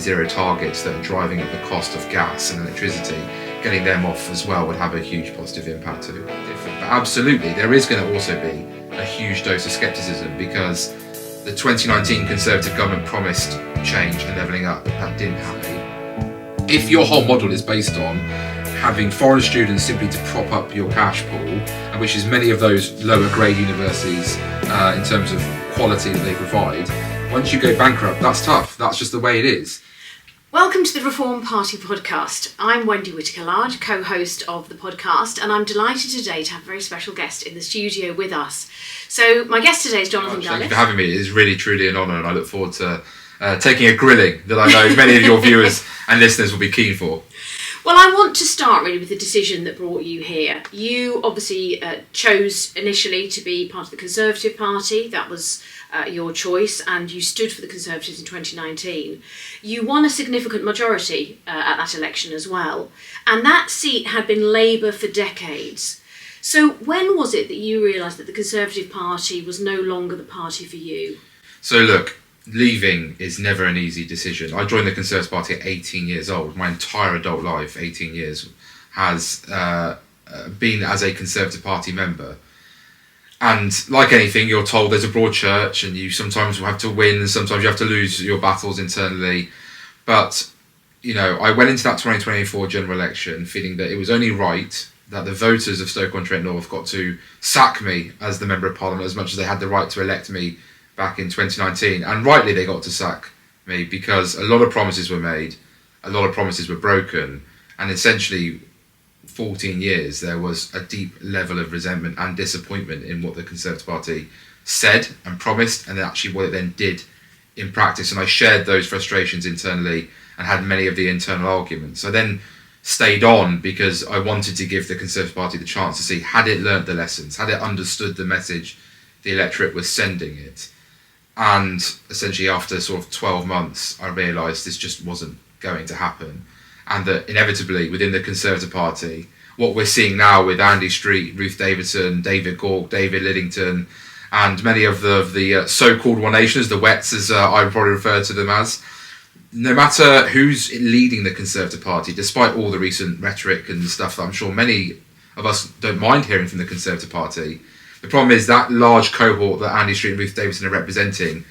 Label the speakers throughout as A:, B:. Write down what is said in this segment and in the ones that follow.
A: zero targets that are driving up the cost of gas and electricity, getting them off as well would have a huge positive impact too. But absolutely, there is going to also be a huge dose of scepticism, because the 2019 Conservative government promised change and levelling up. That didn't happen. If your whole model is based on having foreign students simply to prop up your cash pool, and which is many of those lower grade universities in terms of quality that they provide, once you go bankrupt, that's tough. That's just the way it is.
B: Welcome to the Reform Party podcast. I'm Wendy Whitaker-Large, co-host of the podcast, and I'm delighted today to have a very special guest in the studio with us. So my guest today is Jonathan Gullis.
A: Thank you for having me. It is really, truly an honour, and I look forward to taking a grilling that I know many of your viewers and listeners will be keen for.
B: Well, I want to start really with the decision that brought you here. You obviously chose initially to be part of the Conservative Party. That was your choice, and you stood for the Conservatives in 2019. You won a significant majority at that election as well, and that seat had been Labour for decades. So when was it that you realised that the Conservative Party was no longer the party for you?
A: So look, leaving is never an easy decision. I joined the Conservative Party at 18 years old. My entire adult life, 18 years, has been as a Conservative Party member. And like anything, you're told there's a broad church and you sometimes will have to win and sometimes you have to lose your battles internally. But, you know, I went into that 2024 general election feeling that it was only right that the voters of Stoke-on-Trent-North got to sack me as the Member of Parliament as much as they had the right to elect me back in 2019. And rightly they got to sack me, because a lot of promises were made, a lot of promises were broken, and essentially 14 years there was a deep level of resentment and disappointment in what the Conservative Party said and promised, and actually what it then did in practice. And I shared those frustrations internally and had many of the internal arguments. I then stayed on because I wanted to give the Conservative Party the chance to see, had it learnt the lessons, had it understood the message the electorate was sending it. And essentially after sort of 12 months, I realised this just wasn't going to happen. And that inevitably within the Conservative Party, what we're seeing now with Andy Street, Ruth Davidson, David Gauke, David Liddington, and many of the so-called One Nationers, the Wets as I would probably refer to them as, no matter who's leading the Conservative Party, despite all the recent rhetoric and stuff that I'm sure many of us don't mind hearing from the Conservative Party, the problem is that large cohort that Andy Street and Ruth Davidson are representing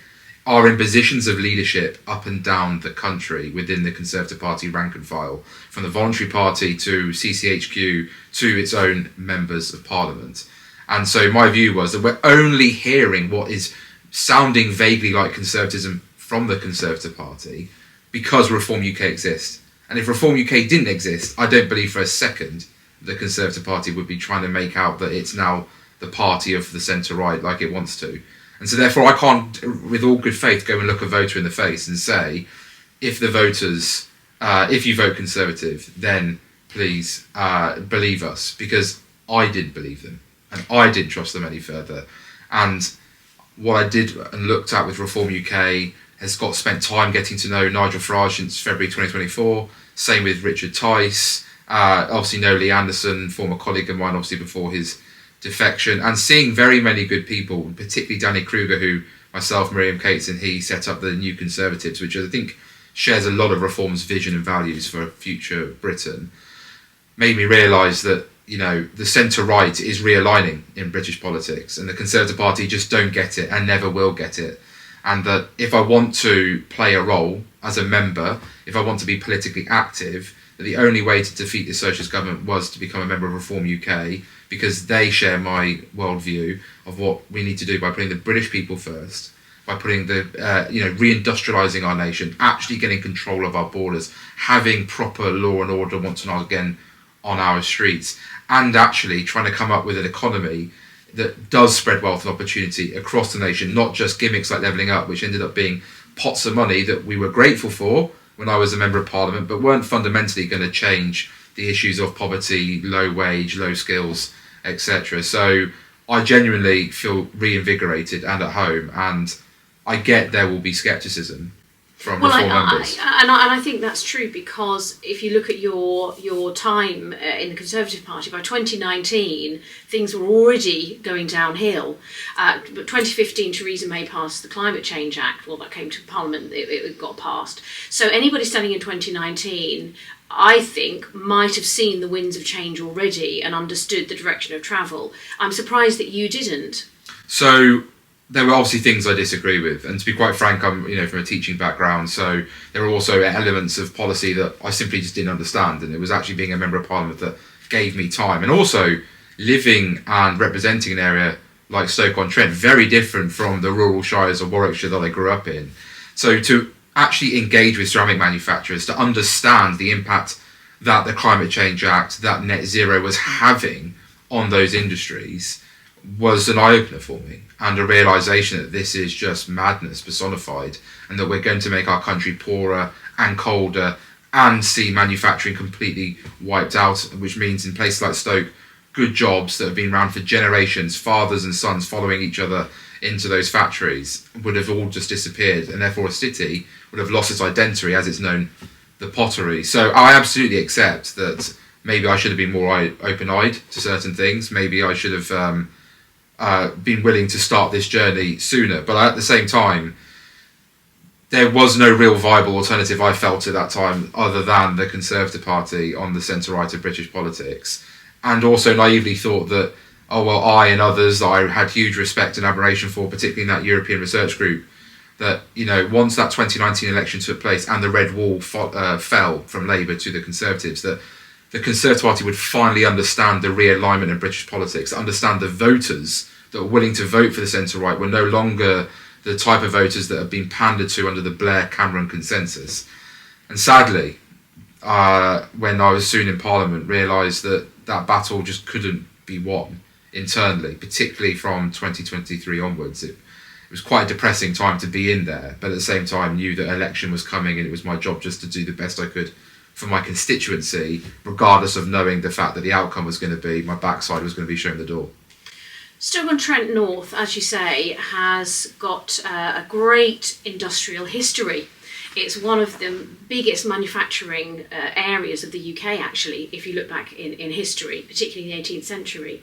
A: are in positions of leadership up and down the country within the Conservative Party rank and file, from the Voluntary Party to CCHQ to its own members of Parliament. And so my view was that we're only hearing what is sounding vaguely like conservatism from the Conservative Party because Reform UK exists. And if Reform UK didn't exist, I don't believe for a second the Conservative Party would be trying to make out that it's now the party of the centre-right like it wants to. And so therefore I can't, with all good faith, go and look a voter in the face and say, if the voters, if you vote Conservative, then please believe us, because I didn't believe them and I didn't trust them any further. And what I did and looked at with Reform UK has spent time getting to know Nigel Farage since February 2024, same with Richard Tice, obviously know Lee Anderson, former colleague of mine, obviously before his defection, and seeing very many good people, particularly Danny Kruger, who myself, Miriam Cates and he set up the New Conservatives, which I think shares a lot of Reform's vision and values for future Britain, made me realise that, you know, the centre-right is realigning in British politics and the Conservative Party just don't get it and never will get it. And that if I want to play a role as a member, if I want to be politically active, that the only way to defeat the Socialist government was to become a member of Reform UK, because they share my worldview of what we need to do by putting the British people first, by putting the, reindustrialising our nation, actually getting control of our borders, having proper law and order once and again on our streets, and actually trying to come up with an economy that does spread wealth and opportunity across the nation, not just gimmicks like levelling up, which ended up being pots of money that we were grateful for when I was a Member of Parliament, but weren't fundamentally going to change the issues of poverty, low wage, low skills, etc. So I genuinely feel reinvigorated and at home, and I get there will be scepticism, from
B: Well,
A: reform members.
B: and I think that's true, because if you look at your time in the Conservative Party, by 2019 things were already going downhill. But 2015, Theresa May passed the Climate Change Act. Well, that came to Parliament, it got passed. So anybody standing in 2019, I think, might have seen the winds of change already and understood the direction of travel. I'm surprised that you didn't.
A: So there were obviously things I disagree with, and to be quite frank, I'm from a teaching background, so there were also elements of policy that I simply just didn't understand, and it was actually being a member of Parliament that gave me time, and also living and representing an area like Stoke-on-Trent, very different from the rural shires of Warwickshire that I grew up in. So to actually engage with ceramic manufacturers, to understand the impact that the Climate Change Act, that net zero was having on those industries, was an eye-opener for me, and a realisation that this is just madness personified, and that we're going to make our country poorer and colder and see manufacturing completely wiped out, which means in places like Stoke, good jobs that have been around for generations, fathers and sons following each other into those factories, would have all just disappeared, and therefore a city would have lost its identity as it's known, the pottery. So I absolutely accept that maybe I should have been more open-eyed to certain things. Maybe I should have been willing to start this journey sooner. But at the same time, there was no real viable alternative, I felt at that time, other than the Conservative Party on the centre-right of British politics. And also naively thought that, oh, well, I and others that I had huge respect and admiration for, particularly in that European research group, that, once that 2019 election took place and the red wall fell from Labour to the Conservatives, that the Conservative Party would finally understand the realignment of British politics, understand the voters that were willing to vote for the centre-right were no longer the type of voters that have been pandered to under the Blair-Cameron consensus. And sadly, when I was soon in Parliament, realised that that battle just couldn't be won internally, particularly from 2023 onwards. It was quite a depressing time to be in there, but at the same time knew that election was coming and it was my job just to do the best I could for my constituency, regardless of knowing the fact that the outcome was going to be, my backside was going to be shown the door.
B: Stoke-on-Trent North, as you say, has got a great industrial history. It's one of the biggest manufacturing areas of the UK, actually, if you look back in history, particularly in the 18th century.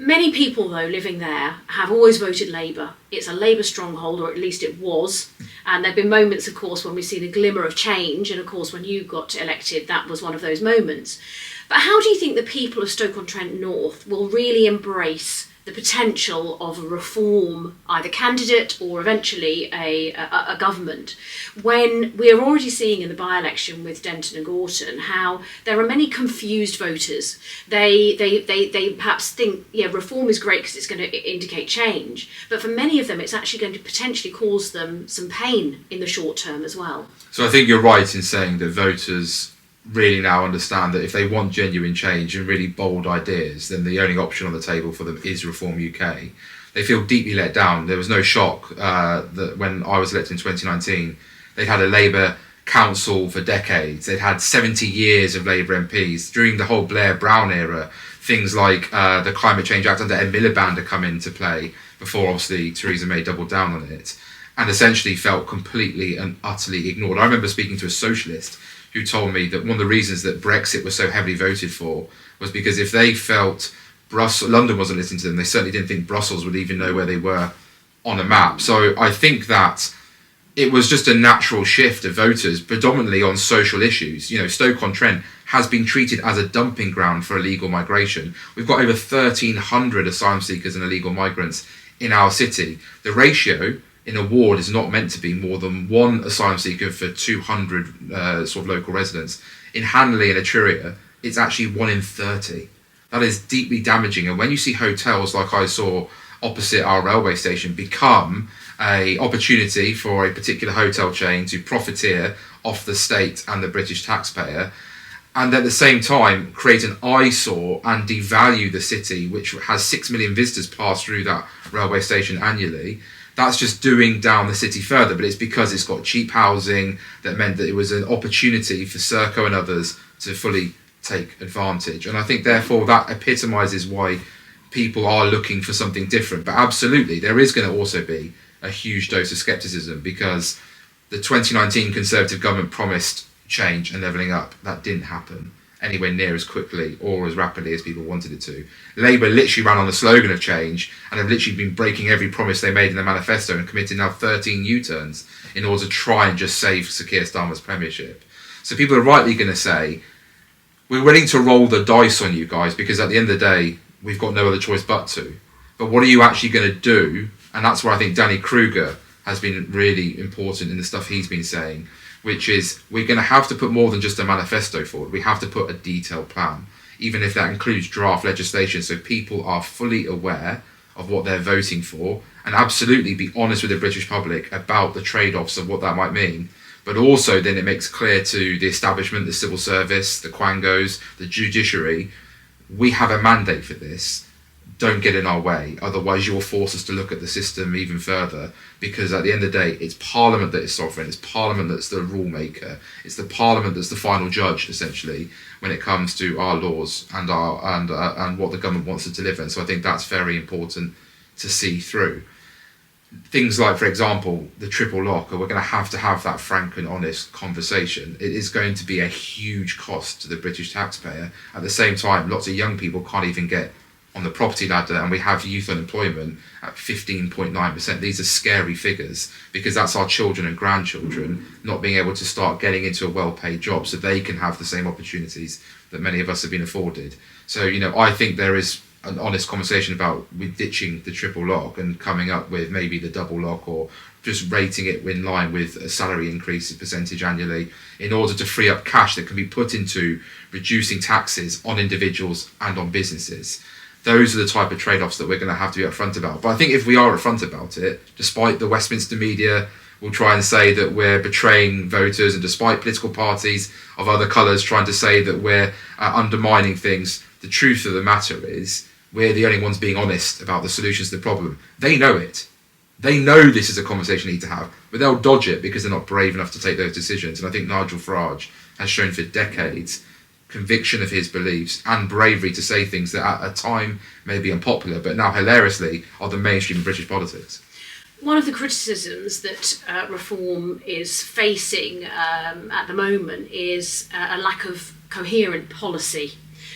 B: Many people, though, living there have always voted Labour. It's a Labour stronghold, or at least it was. And there have been moments, of course, when we've seen a glimmer of change. And, of course, when you got elected, that was one of those moments. But how do you think the people of Stoke-on-Trent North will really embrace the potential of a reform, either candidate or eventually a government, when we're already seeing in the by-election with Denton and Gorton how there are many confused voters? They perhaps think, reform is great because it's going to indicate change, but for many of them it's actually going to potentially cause them some pain in the short term as well.
A: So I think you're right in saying that voters really now understand that if they want genuine change and really bold ideas, then the only option on the table for them is Reform UK. They feel deeply let down. There was no shock that when I was elected in 2019, they'd had a Labour council for decades. They'd had 70 years of Labour MPs. During the whole Blair-Brown era, things like the Climate Change Act under Ed Miliband had come into play before, obviously, Theresa May doubled down on it, and essentially felt completely and utterly ignored. I remember speaking to a socialist who told me that one of the reasons that Brexit was so heavily voted for was because if they felt London wasn't listening to them, they certainly didn't think Brussels would even know where they were on a map. So I think that it was just a natural shift of voters, predominantly on social issues. Stoke-on-Trent has been treated as a dumping ground for illegal migration. We've got over 1,300 asylum seekers and illegal migrants in our city. The ratio in a ward is not meant to be more than one asylum seeker for 200 sort of local residents. In Hanley and Etruria, it's actually 1 in 30. That is deeply damaging. And when you see hotels like I saw opposite our railway station become an opportunity for a particular hotel chain to profiteer off the state and the British taxpayer, and at the same time create an eyesore and devalue the city, which has 6 million visitors pass through that railway station annually, that's just doing down the city further. But it's because it's got cheap housing that meant that it was an opportunity for Serco and others to fully take advantage. And I think therefore that epitomises why people are looking for something different. But absolutely, there is going to also be a huge dose of scepticism, because The 2019 Conservative government promised change and levelling up. That didn't happen anywhere near as quickly or as rapidly as people wanted it to. Labour literally ran on the slogan of change and have literally been breaking every promise they made in the manifesto and committed now 13 U-turns in order to try and just save Sir Keir Starmer's premiership. So people are rightly going to say, we're willing to roll the dice on you guys because at the end of the day, we've got no other choice but to. But what are you actually going to do? And that's where I think Danny Kruger has been really important in the stuff he's been saying, which is we're going to have to put more than just a manifesto forward. We have to put a detailed plan, even if that includes draft legislation, so people are fully aware of what they're voting for, and absolutely be honest with the British public about the trade-offs of what that might mean. But also then it makes clear to the establishment, the civil service, the quangos, the judiciary, we have a mandate for this. Don't get in our way, otherwise you will force us to look at the system even further, because at the end of the day, it's Parliament that is sovereign, it's Parliament that's the rule maker, it's the Parliament that's the final judge, essentially, when it comes to our laws and and what the government wants to deliver. And so I think that's very important to see through. Things like, for example, the triple lock, we're going to have that frank and honest conversation. It is going to be a huge cost to the British taxpayer. At the same time, lots of young people can't even get on the property ladder, and we have youth unemployment at 15.9%. These are scary figures because that's our children and grandchildren not being able to start getting into a well-paid job so they can have the same opportunities that many of us have been afforded. So, I think there is an honest conversation about ditching the triple lock and coming up with maybe the double lock, or just rating it in line with a salary increase percentage annually in order to free up cash that can be put into reducing taxes on individuals and on businesses. Those are the type of trade-offs that we're going to have to be upfront about. But I think if we are upfront about it, despite the Westminster media will try and say that we're betraying voters, and despite political parties of other colours trying to say that we're undermining things, the truth of the matter is we're the only ones being honest about the solutions to the problem. They know it. They know this is a conversation we need to have, but they'll dodge it because they're not brave enough to take those decisions. And I think Nigel Farage has shown for decades conviction of his beliefs and bravery to say things that at a time may be unpopular, but now hilariously are the mainstream of British politics.
B: One of the criticisms that reform is facing at the moment is a lack of coherent policy.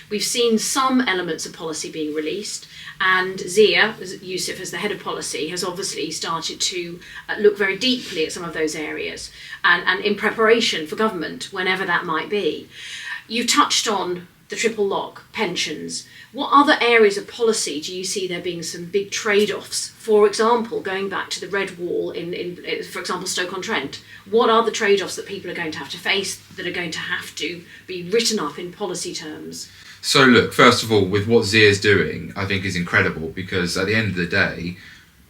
B: We've seen some elements of policy being released, and Zia Yusuf, as the head of policy, has obviously started to look very deeply at some of those areas and in preparation for government, whenever that might be. You touched on the triple lock, pensions. What other areas of policy do you see there being some big trade-offs? For example, going back to the Red Wall in for example, Stoke-on-Trent. What are the trade-offs that people are going to have to face that are going to have to be written up in policy terms?
A: So look, first of all, with what Zia's doing, I think is incredible, because at the end of the day,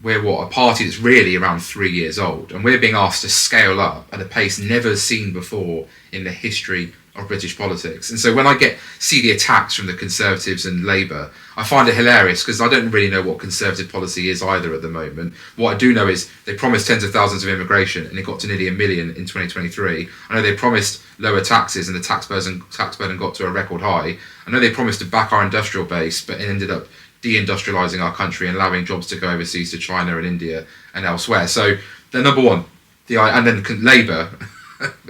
A: we're a party that's really around 3 years old, and we're being asked to scale up at a pace never seen before in the history of British politics. And so when I see the attacks from the Conservatives and Labour, I find it hilarious because I don't really know what Conservative policy is either at the moment. What I do know is they promised tens of thousands of immigration and it got to nearly 1 million in 2023. I know they promised lower taxes and the tax burden got to a record high. I know they promised to back our industrial base, but it ended up deindustrialising our country and allowing jobs to go overseas to China and India and elsewhere. So they're number one. And then Labour,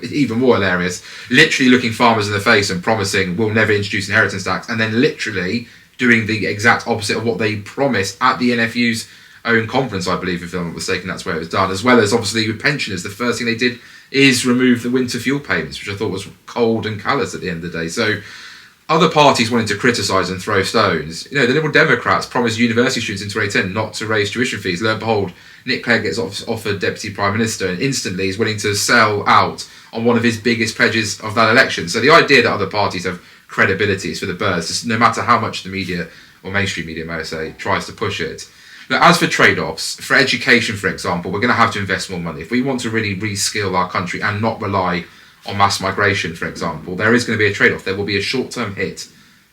A: even more hilarious, literally looking farmers in the face and promising we'll never introduce inheritance tax, and then literally doing the exact opposite of what they promised at the NFU's own conference, I believe, if I'm not mistaken, that's where it was done. As well as obviously with pensioners, the first thing they did is remove the winter fuel payments, which I thought was cold and callous at the end of the day. So other parties wanting to criticise and throw stones. The Liberal Democrats promised university students in 2010 not to raise tuition fees. Lo and behold, Nick Clegg gets offered Deputy Prime Minister and instantly is willing to sell out on one of his biggest pledges of that election. So the idea that other parties have credibility is for the birds, just no matter how much the media, or mainstream media may I say, tries to push it. Now, as for trade-offs, for education, for example, we're going to have to invest more money. If we want to really reskill our country and not rely on mass migration, for example, there is going to be a trade-off. There will be a short-term hit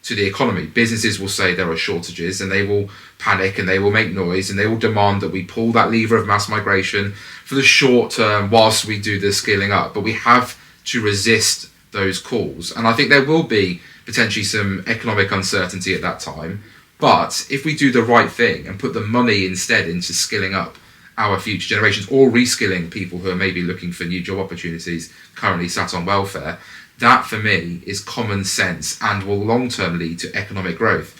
A: to the economy. Businesses will say there are shortages and they will panic and they will make noise and they will demand that we pull that lever of mass migration for the short term whilst we do the scaling up. But we have to resist those calls. And I think there will be potentially some economic uncertainty at that time. But if we do the right thing and put the money instead into skilling up our future generations, or reskilling people who are maybe looking for new job opportunities currently sat on welfare. That for me is common sense and will long term lead to economic growth.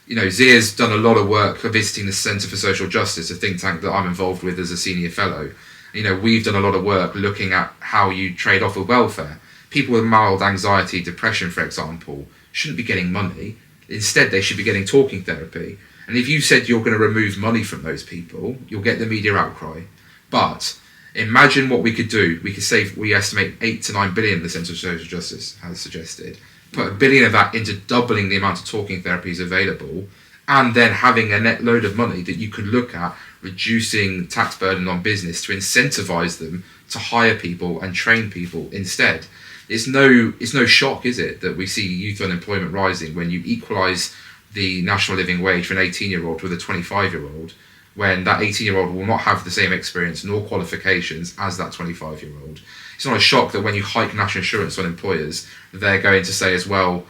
A: Zia's done a lot of work visiting the Centre for Social Justice, a think tank that I'm involved with as a senior fellow. We've done a lot of work looking at how you trade off with welfare. People with mild anxiety, depression, for example, shouldn't be getting money. Instead, they should be getting talking therapy. And if you said you're going to remove money from those people, you'll get the media outcry. But imagine what we could do. We could save, we estimate 8 to 9 billion, the Centre for Social Justice has suggested. Put $1 billion of that into doubling the amount of talking therapies available, and then having a net load of money that you could look at reducing tax burden on business to incentivise them to hire people and train people instead. It's no shock, is it, that we see youth unemployment rising when you equalise the national living wage for an 18-year-old with a 25-year-old, when that 18-year-old will not have the same experience nor qualifications as that 25-year-old. It's not a shock that when you hike national insurance on employers, they're going to say as well,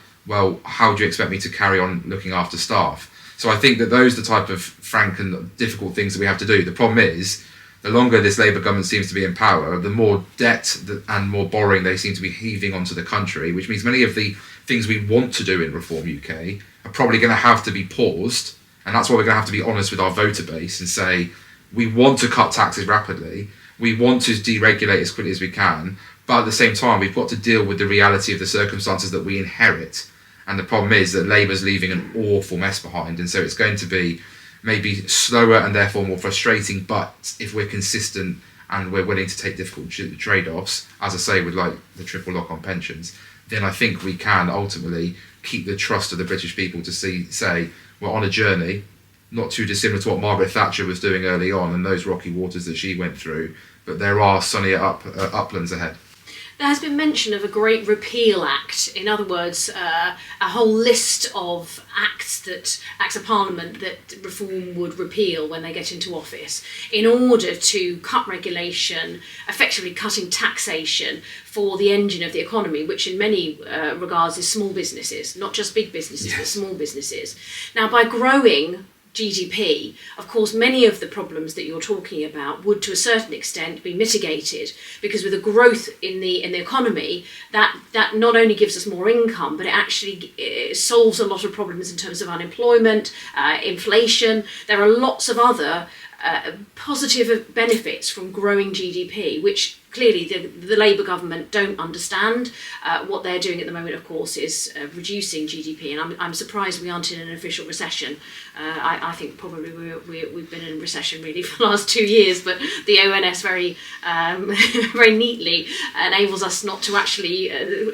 A: how do you expect me to carry on looking after staff? So I think that those are the type of frank and difficult things that we have to do. The problem is, the longer this Labour government seems to be in power, the more debt and more borrowing they seem to be heaving onto the country, which means many of the things we want to do in Reform UK are probably going to have to be paused. And that's why we're going to have to be honest with our voter base and say, we want to cut taxes rapidly, we want to deregulate as quickly as we can, but at the same time, we've got to deal with the reality of the circumstances that we inherit. And the problem is that Labour's leaving an awful mess behind, and so it's going to be maybe slower and therefore more frustrating, but if we're consistent and we're willing to take difficult trade-offs, as I say, with like the triple lock on pensions, then I think we can ultimately keep the trust of the British people to say we're on a journey, not too dissimilar to what Margaret Thatcher was doing early on and those rocky waters that she went through, but there are sunnier uplands ahead.
B: There has been mention of a Great Repeal Act. In other words, a whole list of acts of Parliament that Reform would repeal when they get into office in order to cut regulation, effectively cutting taxation for the engine of the economy, which in many regards is small businesses, not just big businesses, yes, but small businesses. Now, by growing GDP, of course, many of the problems that you're talking about would to a certain extent be mitigated, because with a growth in the economy, that not only gives us more income, but it actually solves a lot of problems in terms of unemployment, inflation. There are lots of other positive benefits from growing GDP, which clearly the Labour government don't understand. What they're doing at the moment, of course, is reducing GDP, and I'm surprised we aren't in an official recession. I think probably we've been in recession really for the last 2 years, but the ONS very very neatly enables us not to actually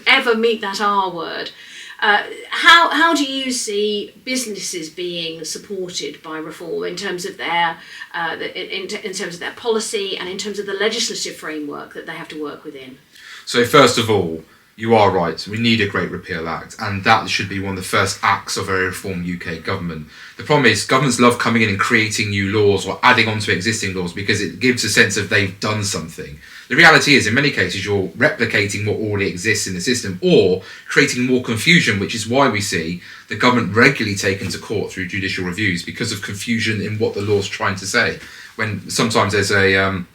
B: ever meet that R word. How do you see businesses being supported by Reform in terms of their in terms of their policy and in terms of the legislative framework that they have to work within?
A: So first of all, you are right. We need a Great Repeal Act, and that should be one of the first acts of a Reform UK government. The problem is governments love coming in and creating new laws or adding on to existing laws because it gives a sense of they've done something. The reality is, in many cases, you're replicating what already exists in the system or creating more confusion, which is why we see the government regularly taken to court through judicial reviews because of confusion in what the law's trying to say, when sometimes there's an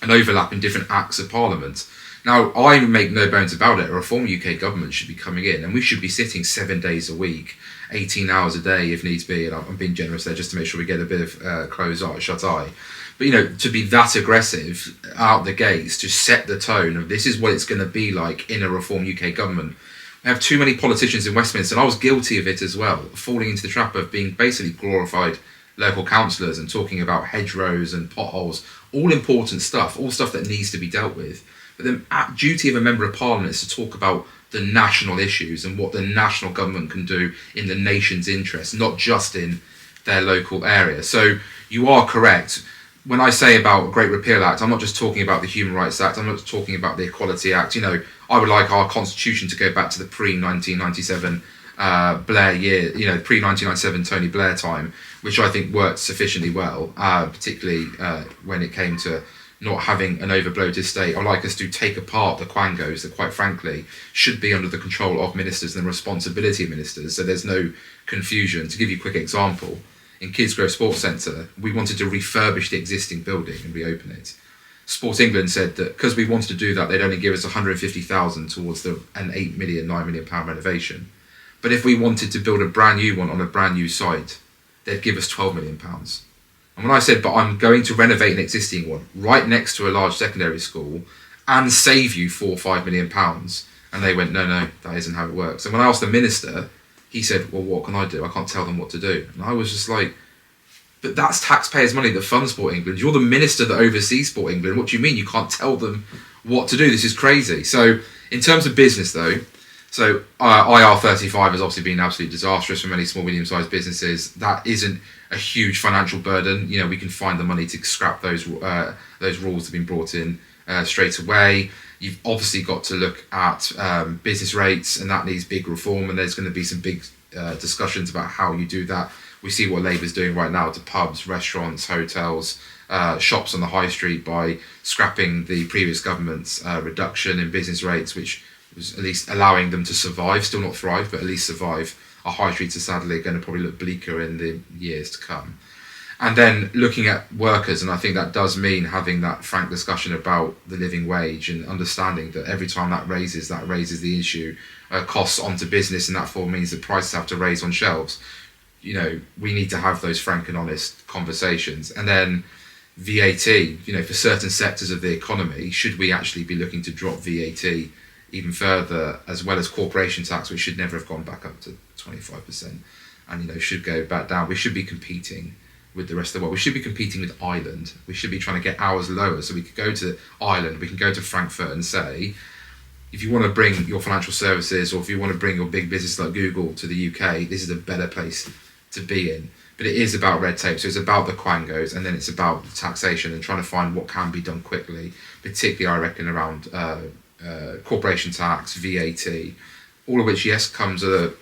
A: overlap in different acts of Parliament. Now, I make no bones about it, a Reform UK government should be coming in and we should be sitting 7 days a week, 18 hours a day if needs be, and I'm being generous there just to make sure we get a bit of shut eye. But, to be that aggressive out the gates, to set the tone of this is what it's going to be like in a Reform UK government. We have too many politicians in Westminster, and I was guilty of it as well, falling into the trap of being basically glorified local councillors and talking about hedgerows and potholes, all important stuff, all stuff that needs to be dealt with. But the duty of a member of Parliament is to talk about the national issues and what the national government can do in the nation's interest, not just in their local area. So you are correct. When I say about a Great Repeal Act, I'm not just talking about the Human Rights Act, I'm not just talking about the Equality Act. I would like our constitution to go back to the pre-1997 Blair year, pre-1997 Tony Blair time, which I think worked sufficiently well, particularly when it came to not having an overbloated state. I'd like us to take apart the quangos that, quite frankly, should be under the control of ministers and the responsibility of ministers, so there's no confusion. To give you a quick example, in Kidsgrove Sports Centre, we wanted to refurbish the existing building and reopen it. Sport England said that because we wanted to do that, they'd only give us 150,000 towards an 8 million, £9 million renovation. But if we wanted to build a brand new one on a brand new site, they'd give us £12 million. And when I said, but I'm going to renovate an existing one right next to a large secondary school and save you £4 or £5 million, and they went, no, that isn't how it works. And when I asked the minister, he said, well, what can I do? I can't tell them what to do. And I was just like, but that's taxpayers' money that funds Sport England. You're the minister that oversees Sport England. What do you mean you can't tell them what to do? This is crazy. So in terms of business, though, so IR35 has obviously been absolutely disastrous for many small, medium-sized businesses. That isn't a huge financial burden. You know, we can find the money to scrap those rules that have been brought in straight away. You've obviously got to look at business rates, and that needs big reform, and there's going to be some big discussions about how you do that. We see what Labour's doing right now to pubs, restaurants, hotels, shops on the high street by scrapping the previous government's reduction in business rates, which was at least allowing them to survive, still not thrive, but at least survive. Our high streets are sadly going to probably look bleaker in the years to come. And then looking at workers, and I think that does mean having that frank discussion about the living wage and understanding that every time that raises the issue, costs onto business, and that therefore means that prices have to raise on shelves. You know, we need to have those frank and honest conversations. And then VAT, you know, for certain sectors of the economy, should we actually be looking to drop VAT even further, as well as corporation tax, which should never have gone back up to 25%, and, you know, should go back down. We should be competing with the rest of the world. We should be competing with Ireland. We should be trying to get ours lower, so we could go to Ireland, we can go to Frankfurt and say, if you want to bring your financial services, or if you want to bring your big business like Google to the UK, this is a better place to be in. But it is about red tape, so it's about the quangos, and then it's about taxation and trying to find what can be done quickly, particularly I reckon around corporation tax, VAT, all of which, yes, comes at a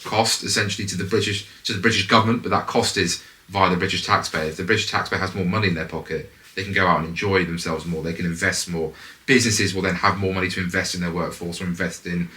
A: cost essentially to the British government, but that cost is via the British taxpayer. If the British taxpayer has more money in their pocket, they can go out and enjoy themselves more, they can invest more. Businesses will then have more money to invest in their workforce or invest in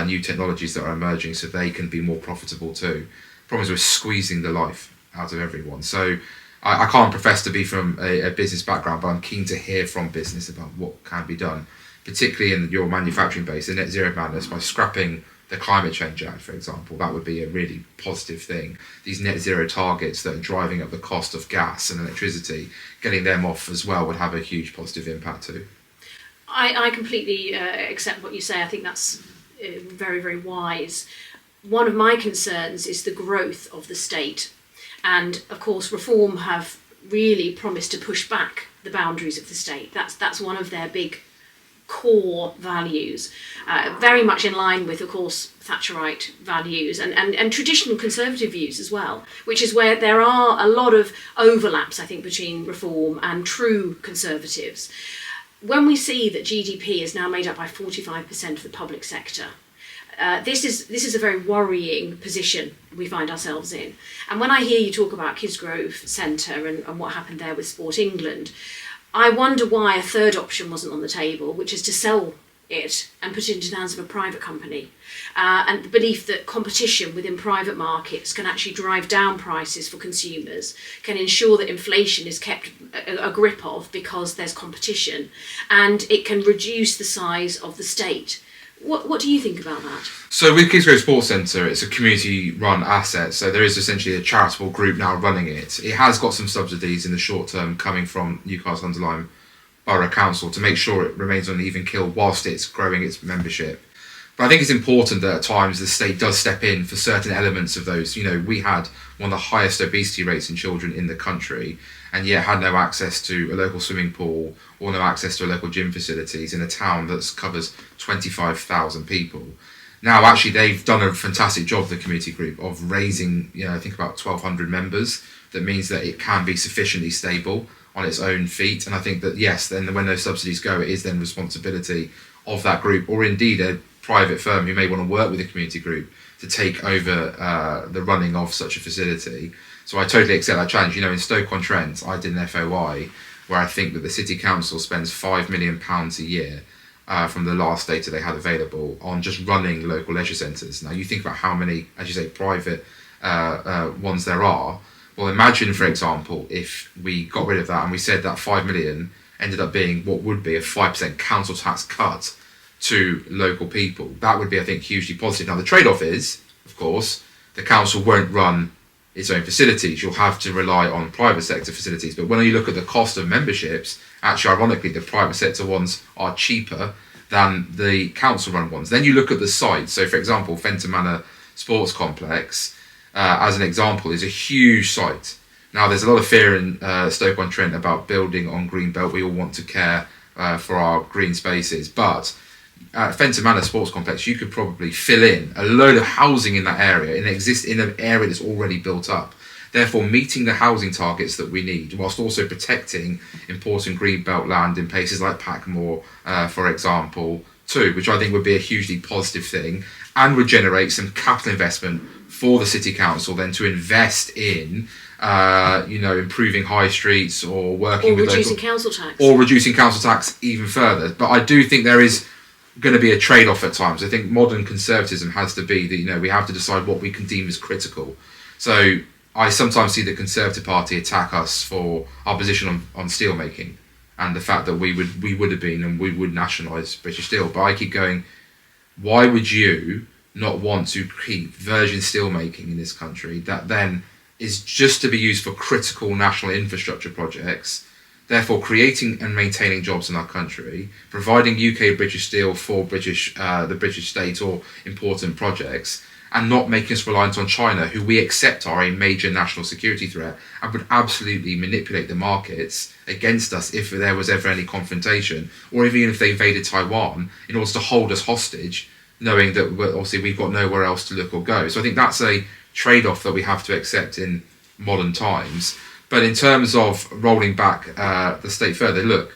A: new technologies that are emerging, so they can be more profitable too. The problem is we're squeezing the life out of everyone. So I can't profess to be from a business background, but I'm keen to hear from business about what can be done, particularly in your manufacturing base, the net zero madness, by scrapping the Climate Change Act, for example. That would be a really positive thing. These net zero targets that are driving up the cost of gas and electricity, getting them off as well would have a huge positive impact too.
B: I completely accept what you say. I think that's very, very wise. One of my concerns is the growth of the state. And of course, Reform have really promised to push back the boundaries of the state. That's one of their big core values, very much in line with, of course, Thatcherite values and traditional conservative views as well, which is where there are a lot of overlaps, I think, between Reform and true conservatives. When we see that GDP is now made up by 45% of the public sector, this is a very worrying position we find ourselves in. And when I hear you talk about Kidsgrove Centre and what happened there with Sport England, I wonder why a third option wasn't on the table, which is to sell it and put it into the hands of a private company. And the belief that competition within private markets can actually drive down prices for consumers, can ensure that inflation is kept a grip of because there's competition, and it can reduce the size of the state. What do you think about that?
A: So with Kidsgrove Sports Centre, it's a community-run asset, so there is essentially a charitable group now running it. It has got some subsidies in the short term coming from Newcastle-under-Lyme Borough Council to make sure it remains on an even keel whilst it's growing its membership. But I think it's important that at times the state does step in for certain elements of those. You know, we had one of the highest obesity rates in children in the country, and yet had no access to a local swimming pool or no access to a local gym facilities in a town that covers 25,000 people. Now, actually, they've done a fantastic job, the community group, of raising, I think about 1,200 members. That means that it can be sufficiently stable on its own feet. And I think that, yes, then when those subsidies go, it is then responsibility of that group, or indeed a private firm who may want to work with a community group to take over the running of such a facility. So I totally accept that challenge. In Stoke-on-Trent, I did an FOI where I think that the City Council spends £5 million a year from the last data they had available on just running local leisure centres. Now, you think about how many, as you say, private ones there are. Well, imagine, for example, if we got rid of that and we said that 5 million ended up being what would be a 5% council tax cut to local people. That would be, I think, hugely positive. Now, the trade-off is, of course, the council won't run its own facilities. You'll have to rely on private sector facilities. But when you look at the cost of memberships, actually, ironically, the private sector ones are cheaper than the council-run ones. Then you look at the site. So, for example, Fenton Manor Sports Complex, as an example, is a huge site. Now, there's a lot of fear in Stoke-on-Trent about building on Greenbelt. We all want to care for our green spaces. But at Fenton Manor Sports Complex, you could probably fill in a load of housing in that area and exist in an area that's already built up. Therefore, meeting the housing targets that we need, whilst also protecting important Greenbelt land in places like Packmore, for example, too, which I think would be a hugely positive thing and would generate some capital investment for the City Council then to invest in improving high streets or working with
B: reducing council tax.
A: Or reducing council tax even further. But I do think there is going to be a trade-off at times. I think modern conservatism has to be that, we have to decide what we can deem as critical. So I sometimes see the Conservative Party attack us for our position on steelmaking and the fact that we would have been and we would nationalise British Steel. But I keep going, why would you not want to keep virgin steelmaking in this country that then is just to be used for critical national infrastructure projects, therefore creating and maintaining jobs in our country, providing UK British steel for the British state or important projects, and not making us reliant on China, who we accept are a major national security threat and would absolutely manipulate the markets against us if there was ever any confrontation, or even if they invaded Taiwan in order to hold us hostage, knowing that obviously we've got nowhere else to look or go. So I think that's a trade-off that we have to accept in modern times. But in terms of rolling back the state further, look,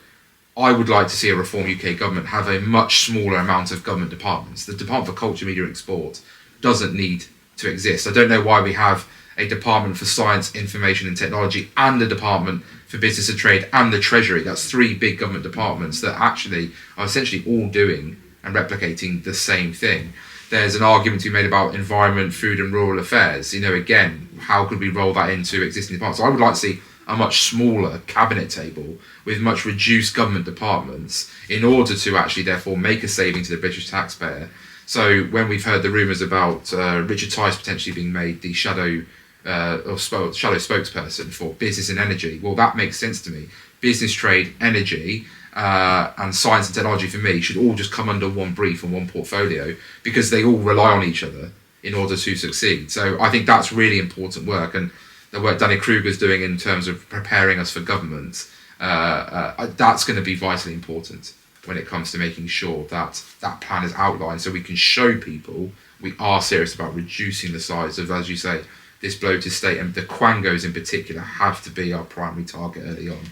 A: I would like to see a Reform UK government have a much smaller amount of government departments. The Department for Culture, Media and Sport doesn't need to exist. I don't know why we have a Department for Science, Information and Technology and a Department for Business and Trade and the Treasury. That's 3 big government departments that actually are essentially all doing and replicating the same thing. There's an argument to be made about environment, food and rural affairs. Again, how could we roll that into existing departments? So I would like to see a much smaller cabinet table with much reduced government departments in order to actually therefore make a saving to the British taxpayer. So when we've heard the rumours about Richard Tice potentially being made the shadow spokesperson for business and energy, well, that makes sense to me. Business, trade, energy, and science and technology for me should all just come under one brief and one portfolio because they all rely on each other in order to succeed. So I think that's really important work, and the work Danny Kruger's doing in terms of preparing us for government, that's going to be vitally important when it comes to making sure that that plan is outlined so we can show people we are serious about reducing the size of, as you say, this bloated state, and the quangos in particular have to be our primary target early on.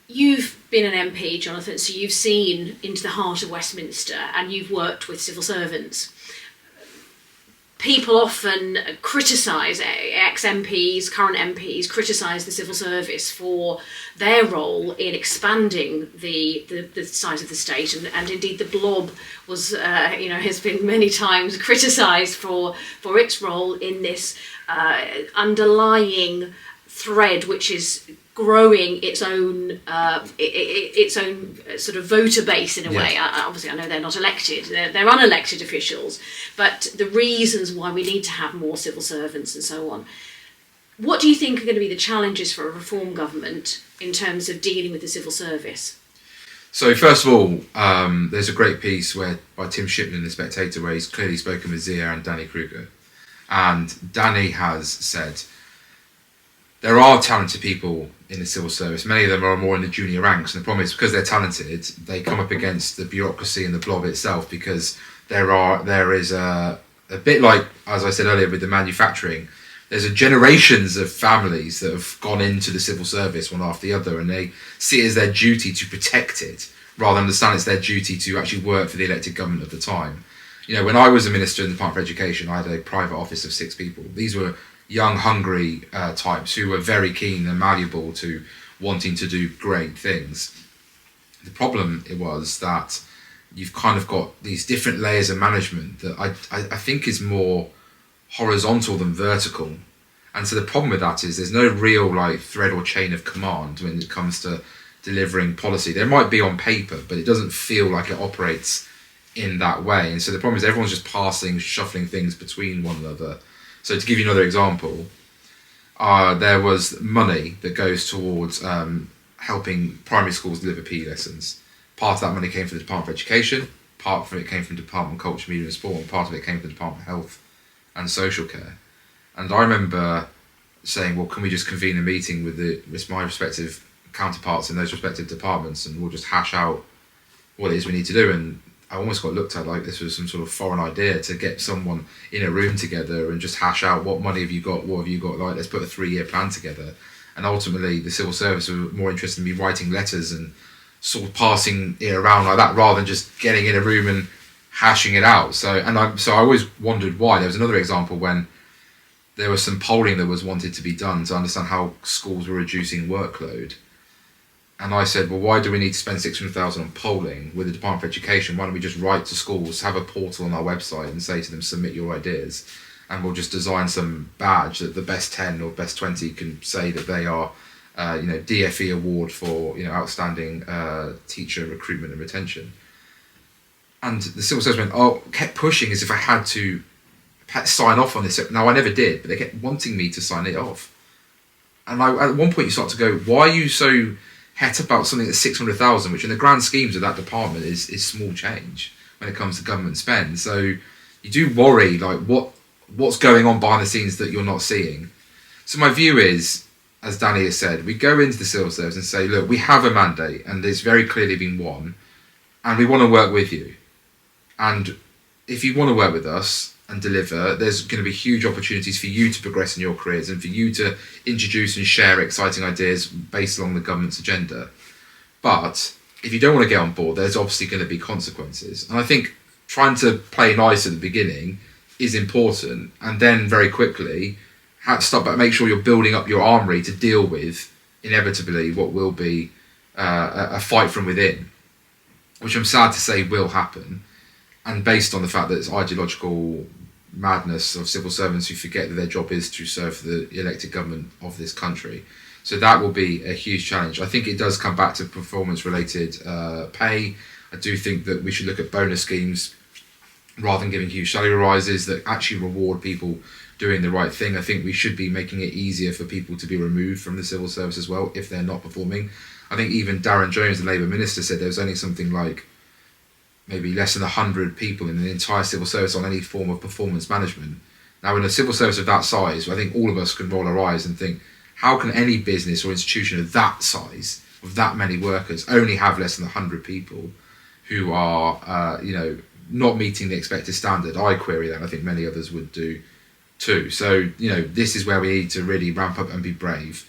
B: You've been an MP, Jonathan, so you've seen into the heart of Westminster and you've worked with civil servants. People often criticise, ex-MPs, current MPs, criticise the civil service for their role in expanding the size of the state, and indeed the blob was, has been many times criticised for its role in this underlying thread, which is growing its own sort of voter base in a way. Obviously, I know they're not elected; they're unelected officials. But the reasons why we need to have more civil servants and so on. What do you think are going to be the challenges for a reform government in terms of dealing with the civil service?
A: So first of all, there's a great piece by Tim Shipman in The Spectator where he's clearly spoken with Zia and Danny Kruger, and Danny has said there are talented people in the civil service. Many of them are more in the junior ranks, and the problem is because they're talented, they come up against the bureaucracy and the blob itself, because there is a bit like, as I said earlier, with the manufacturing, there's generations of families that have gone into the civil service one after the other, and they see it as their duty to protect it, rather than understand it's their duty to actually work for the elected government of the time. When I was a minister in the Department for Education, I had a private office of 6 people. These were young, hungry types who were very keen and malleable to wanting to do great things. The problem was that you've kind of got these different layers of management that I think is more horizontal than vertical. And so the problem with that is there's no real like thread or chain of command when it comes to delivering policy. There might be on paper, but it doesn't feel like it operates in that way. And so the problem is everyone's just shuffling things between one another. So to give you another example, there was money that goes towards helping primary schools deliver PE lessons. Part of that money came from the Department of Education, part of it came from the Department of Culture, Media and Sport, and part of it came from the Department of Health and Social Care. And I remember saying, well, can we just convene a meeting with my respective counterparts in those respective departments and we'll just hash out what it is we need to do. And I almost got looked at like this was some sort of foreign idea to get someone in a room together and just hash out what money have you got, what have you got, like let's put a 3-year plan together. And ultimately the civil service were more interested in me writing letters and sort of passing it around like that rather than just getting in a room and hashing it out. So I always wondered why. There was another example when there was some polling that was wanted to be done to understand how schools were reducing workload. And I said, well, why do we need to spend 600,000 on polling with the Department of Education? Why don't we just write to schools, have a portal on our website and say to them, submit your ideas, and we'll just design some badge that the best 10 or best 20 can say that they are, DFE award for, outstanding teacher recruitment and retention. And the civil service kept pushing as if I had to sign off on this. Now, I never did, but they kept wanting me to sign it off. And at one point you start to go, why are you so het about something that's 600,000, which in the grand schemes of that department is small change when it comes to government spend. So you do worry like what's going on behind the scenes that you're not seeing. So my view is, as Danny has said, we go into the civil service and say, look, we have a mandate and it's very clearly been won and we want to work with you. And if you want to work with us and deliver, there's going to be huge opportunities for you to progress in your careers and for you to introduce and share exciting ideas based along the government's agenda. But if you don't want to get on board, there's obviously going to be consequences. And I think trying to play nice at the beginning is important, and then very quickly make sure you're building up your armoury to deal with inevitably what will be a fight from within, which I'm sad to say will happen. And based on the fact that it's ideological madness of civil servants who forget that their job is to serve the elected government of this country. So that will be a huge challenge. I think it does come back to performance-related pay. I do think that we should look at bonus schemes rather than giving huge salary rises that actually reward people doing the right thing. I think we should be making it easier for people to be removed from the civil service as well if they're not performing. I think even Darren Jones, the Labour Minister, said there was only something like maybe less than 100 people in the entire civil service on any form of performance management. Now, in a civil service of that size, I think all of us can roll our eyes and think, how can any business or institution of that size, of that many workers, only have less than 100 people who are, not meeting the expected standard? I query that, and I think many others would do too. So, this is where we need to really ramp up and be brave.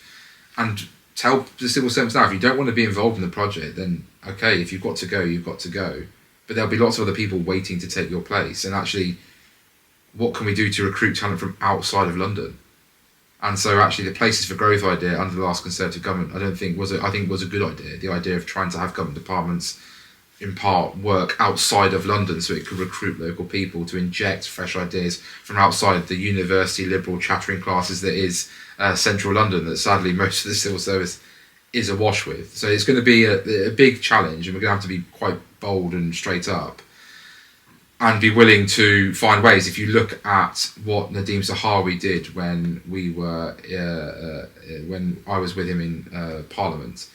A: And tell the civil servants now, if you don't want to be involved in the project, then okay, if you've got to go, you've got to go. But there'll be lots of other people waiting to take your place. And actually, what can we do to recruit talent from outside of London? And so actually the Places for Growth idea under the last Conservative government, I think was a good idea. The idea of trying to have government departments in part work outside of London so it could recruit local people to inject fresh ideas from outside the university liberal chattering classes that is central London, that sadly most of the civil service is awash with. So it's going to be a big challenge, and we're going to have to be quite bold and straight up and be willing to find ways. If you look at what Nadeem Zahawi did when I was with him in Parliament,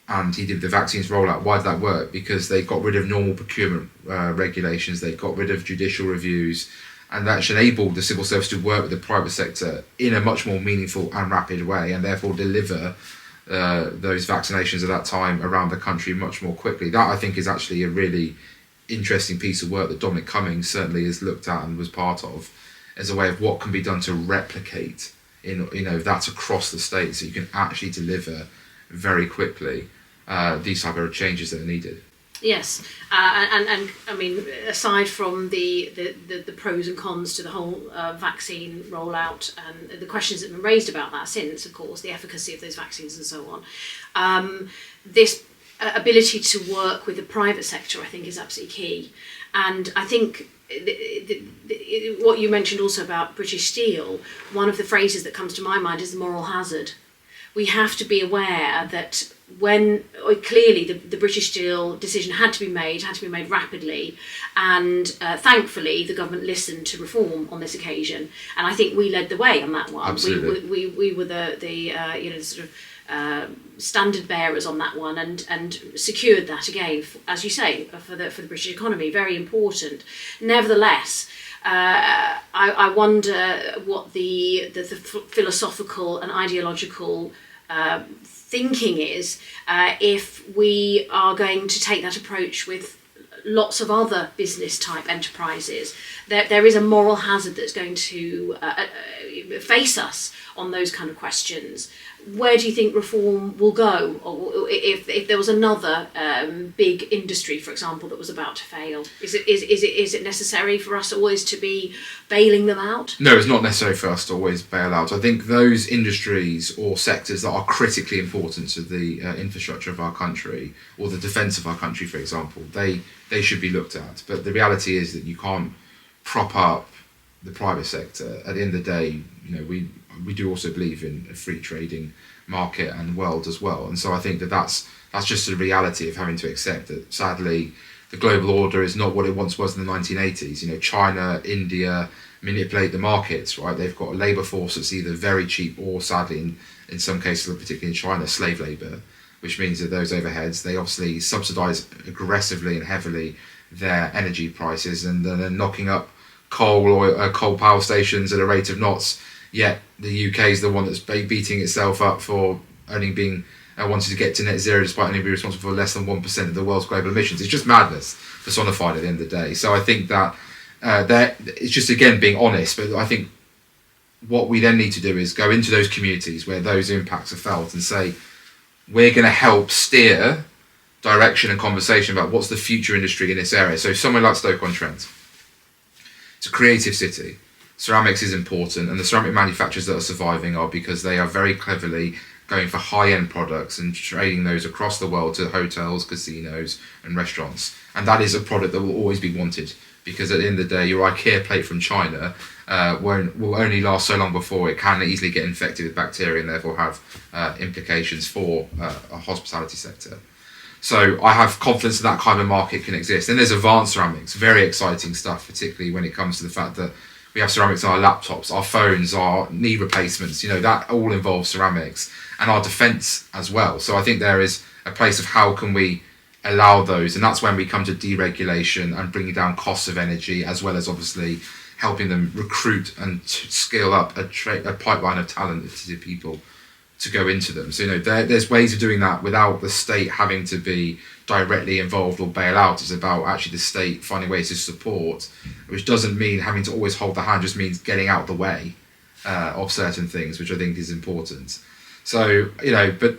A: and he did the vaccines rollout. Why did that work? Because they got rid of normal procurement regulations, they got rid of judicial reviews, and that enabled the civil service to work with the private sector in a much more meaningful and rapid way, and therefore deliver those vaccinations at that time around the country much more quickly. That, I think, is actually a really interesting piece of work that Dominic Cummings certainly has looked at and was part of, as a way of what can be done to replicate that across the state, so you can actually deliver very quickly these type of changes that are needed.
B: Yes, and I mean, aside from the pros and cons to the whole vaccine rollout and the questions that have been raised about that since, of course, the efficacy of those vaccines and so on, this ability to work with the private sector, I think, is absolutely key. And I think what you mentioned also about British Steel, one of the phrases that comes to my mind is the moral hazard. We have to be aware that when clearly the British Steel decision had to be made rapidly, and thankfully the government listened to reform on this occasion, and I think we led the way on that one.
A: Absolutely.
B: We were the sort of standard bearers on that one, and secured that again, as you say, for the British economy, very important. Nevertheless, I wonder what the philosophical and ideological thinking is if we are going to take that approach with lots of other business type enterprises. There is a moral hazard that's going to face us on those kind of questions. Where do you think reform will go? Or if there was another big industry, for example, that was about to fail, is it necessary for us always to be bailing them out?
A: No, it's not necessary for us to always bail out. I think those industries or sectors that are critically important to the infrastructure of our country, or the defence of our country, for example, they should be looked at. But the reality is that you can't prop up the private sector. At the end of the day, we do also believe in a free trading market and world as well. And so I think that's just the reality of having to accept that, sadly, the global order is not what it once was in the 1980s. China, India manipulate the markets, right? They've got a labour force that's either very cheap or, sadly, in some cases, particularly in China, slave labour, which means that those overheads, they obviously subsidise aggressively and heavily their energy prices, and then they're knocking up coal power stations at a rate of knots. Yet the UK is the one that's beating itself up for only being wanted to get to net zero, despite only being responsible for less than 1% of the world's global emissions. It's just madness personified at the end of the day. So I think that it's just, again, being honest. But I think what we then need to do is go into those communities where those impacts are felt and say, we're going to help steer direction and conversation about what's the future industry in this area. So somewhere like Stoke-on-Trent, it's a creative city. Ceramics is important, and the ceramic manufacturers that are surviving are because they are very cleverly going for high-end products and trading those across the world to hotels, casinos and restaurants. And that is a product that will always be wanted, because at the end of the day, your IKEA plate from China will only last so long before it can easily get infected with bacteria and therefore have implications for a hospitality sector. So I have confidence that kind of market can exist. And there's advanced ceramics, very exciting stuff, particularly when it comes to the fact that we have ceramics on our laptops, our phones, our knee replacements, that all involves ceramics, and our defence as well. So I think there is a place of how can we allow those, and that's when we come to deregulation and bringing down costs of energy, as well as obviously helping them recruit and scale up a pipeline of talented people to go into them. So there's ways of doing that without the state having to be directly involved or bail out. It's about actually the state finding ways to support, which doesn't mean having to always hold the hand, just means getting out the way of certain things, which I think is important. So, but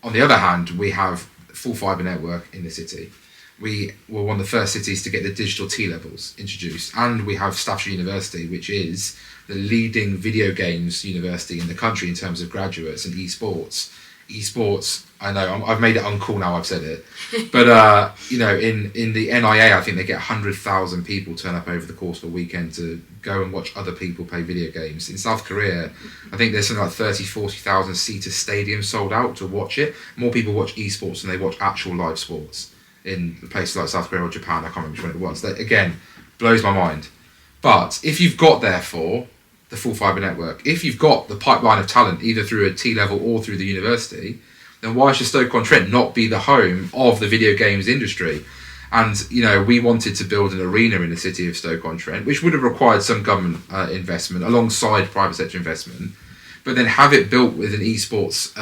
A: on the other hand, we have full fibre network in the city. We were one of the first cities to get the digital T-levels introduced, and we have Staffordshire University, which is the leading video games university in the country in terms of graduates and esports. Esports, I know I've made it uncool now I've said it, but in the NIA, I think they get 100,000 people turn up over the course of a weekend to go and watch other people play video games. In South Korea, I think there's something like 40,000 seater stadiums sold out to watch it. More people watch esports than they watch actual live sports in places like South Korea or Japan. I can't remember which one it was. That, again, blows my mind. But if you've got, therefore, the full fibre network, if you've got the pipeline of talent, either through a T-level or through the university, then why should Stoke-on-Trent not be the home of the video games industry? And, we wanted to build an arena in the city of Stoke-on-Trent, which would have required some government investment alongside private sector investment, but then have it built with an esports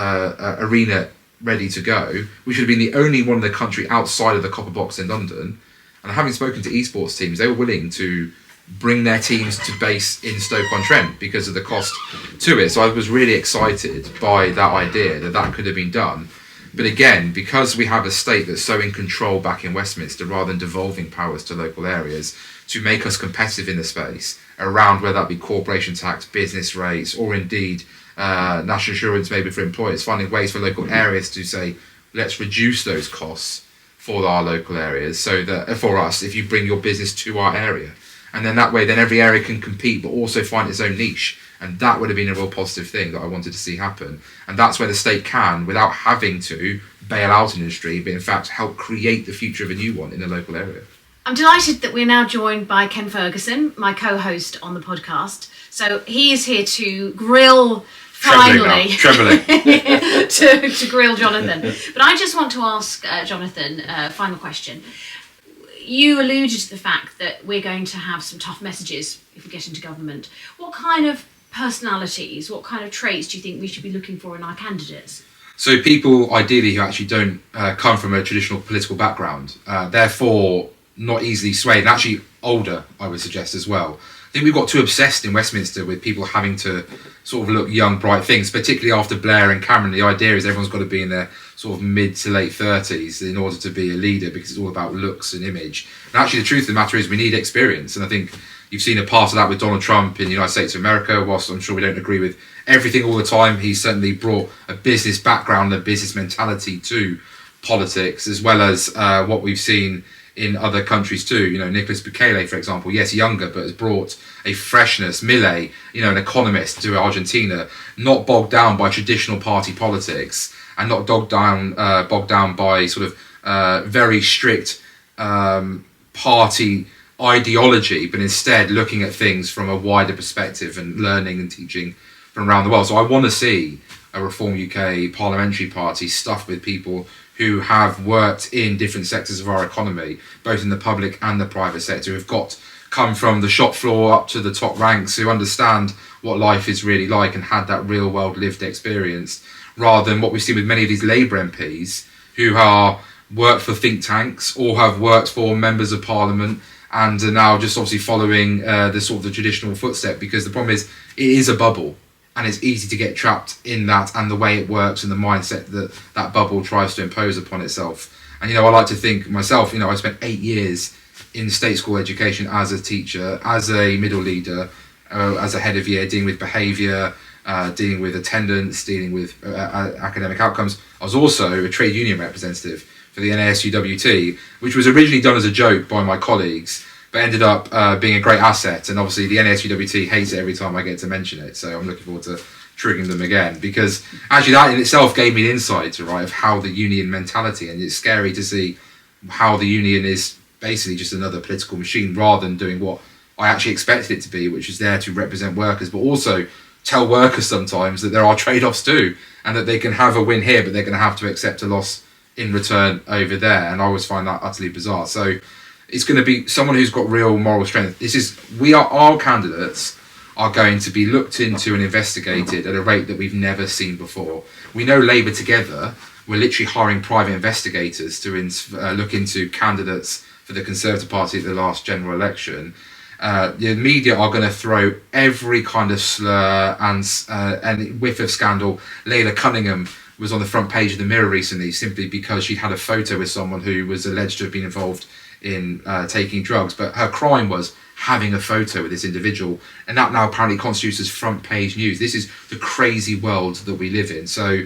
A: arena ready to go. We should have been the only one in the country outside of the Copper Box in London. And having spoken to esports teams, they were willing to bring their teams to base in Stoke-on-Trent because of the cost to it. So I was really excited by that idea that could have been done. But again, because we have a state that's so in control back in Westminster, rather than devolving powers to local areas to make us competitive in the space around whether that be corporation tax, business rates, or indeed national insurance maybe for employers, finding ways for local areas to say, let's reduce those costs for our local areas so that for us, if you bring your business to our area. And then that way, then every area can compete, but also find its own niche. And that would have been a real positive thing that I wanted to see happen. And that's where the state can, without having to bail out an industry, but in fact help create the future of a new one in a local area.
B: I'm delighted that we're now joined by Ken Ferguson, my co-host on the podcast. So he is here to grill, finally,
A: Trembling.
B: to grill Jonathan. But I just want to ask Jonathan a final question. You alluded to the fact that we're going to have some tough messages if we get into government. What kind of personalities, what kind of traits do you think we should be looking for in our candidates?
A: So people, ideally, who actually don't come from a traditional political background, therefore not easily swayed, and actually older, I would suggest as well. I think we've got too obsessed in Westminster with people having to sort of look young, bright things, particularly after Blair and Cameron. The idea is everyone's got to be in their sort of mid to late 30s in order to be a leader, because it's all about looks and image. And actually the truth of the matter is we need experience. And I think you've seen a part of that with Donald Trump in the United States of America. Whilst I'm sure we don't agree with everything all the time, he certainly brought a business background, a business mentality to politics, as well as what we've seen in other countries too. You know, Nicholas Bukele, for example, yes, younger, but has brought a freshness. Milei, you know, an economist to Argentina, not bogged down by traditional party politics and not bogged down by sort of very strict party ideology, but instead looking at things from a wider perspective and learning and teaching from around the world. So I want to see a Reform UK parliamentary party stuffed with people who have worked in different sectors of our economy, both in the public and the private sector, who've come from the shop floor up to the top ranks, who understand what life is really like and had that real world lived experience, rather than what we've seen with many of these Labour MPs who are worked for think tanks or have worked for members of parliament and are now just obviously following the sort of the traditional footstep, because the problem is it is a bubble. And it's easy to get trapped in that and the way it works and the mindset that that bubble tries to impose upon itself. And, you know, I like to think myself, you know, I spent 8 years in state school education as a teacher, as a middle leader, as a head of year, dealing with behaviour, dealing with attendance, dealing with academic outcomes. I was also a trade union representative for the NASUWT, which was originally done as a joke by my colleagues, but ended up being a great asset. And obviously the NASUWT hates it every time I get to mention it, so I'm looking forward to triggering them again, because actually that in itself gave me an insight, right, of how the union mentality, and it's scary to see how the union is basically just another political machine rather than doing what I actually expected it to be, which is there to represent workers, but also tell workers sometimes that there are trade-offs too, and that they can have a win here, but they're going to have to accept a loss in return over there. And I always find that utterly bizarre. So it's going to be someone who's got real moral strength. Our candidates are going to be looked into and investigated at a rate that we've never seen before. We know Labour Together were literally hiring private investigators to look into candidates for the Conservative Party at the last general election. The media are going to throw every kind of slur and whiff of scandal. Layla Cunningham was on the front page of the Mirror recently simply because she'd had a photo with someone who was alleged to have been involved in taking drugs, but her crime was having a photo with this individual, and that now apparently constitutes as front page news. This is the crazy world that we live in. So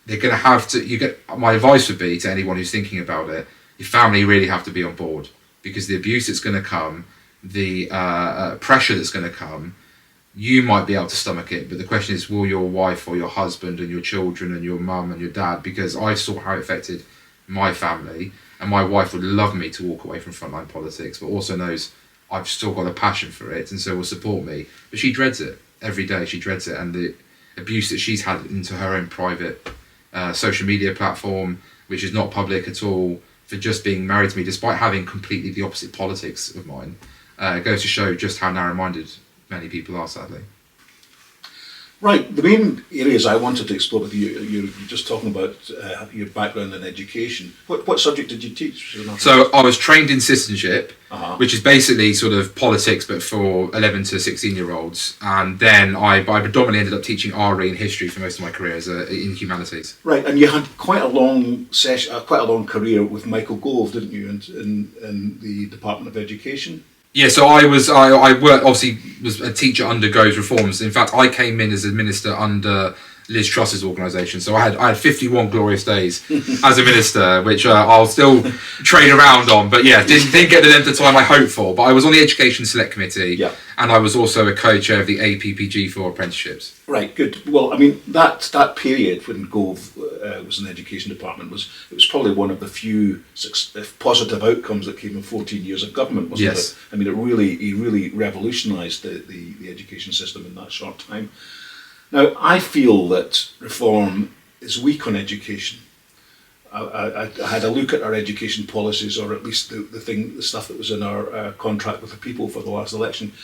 A: they're going to have to, my advice would be to anyone who's thinking about it, your family really have to be on board, because the abuse that's going to come, the pressure that's going to come, you might be able to stomach it, but the question is, will your wife or your husband and your children and your mum and your dad? Because I saw how it affected my family, and my wife would love me to walk away from frontline politics, but also knows I've still got a passion for it, and so will support me. But she dreads it every day. She dreads it, and the abuse that she's had into her own private social media platform, which is not public at all, for just being married to me, despite having completely the opposite politics of mine, goes to show just how narrow-minded many people are, sadly.
C: Right, the main areas I wanted to explore with you, you're just talking about your background in education. What subject did you teach?
A: So I was trained in citizenship, which is basically sort of politics, but for 11 to 16-year-olds. And then I predominantly ended up teaching RE and history for most of my career in humanities. Right,
C: and you had quite a long career with Michael Gove, didn't you, in the Department of Education?
A: Yeah, so I worked, obviously was a teacher under Gove's reforms. In fact, I came in as a minister under Liz Truss's organisation. So I had 51 glorious days as a minister, which I'll still trade around on. But yeah, didn't get the length of time I hoped for. But I was on the Education Select Committee, and I was also a co-chair of the APPG for apprenticeships.
C: Right, good. Well, I mean, that period when Gove was in the Education Department was probably one of the few positive outcomes that came in 14 years of government, wasn't it? I mean, he really revolutionised the education system in that short time. Now, I feel that reform is weak on education. I had a look at our education policies, or at least the stuff that was in our contract with the people for the last election,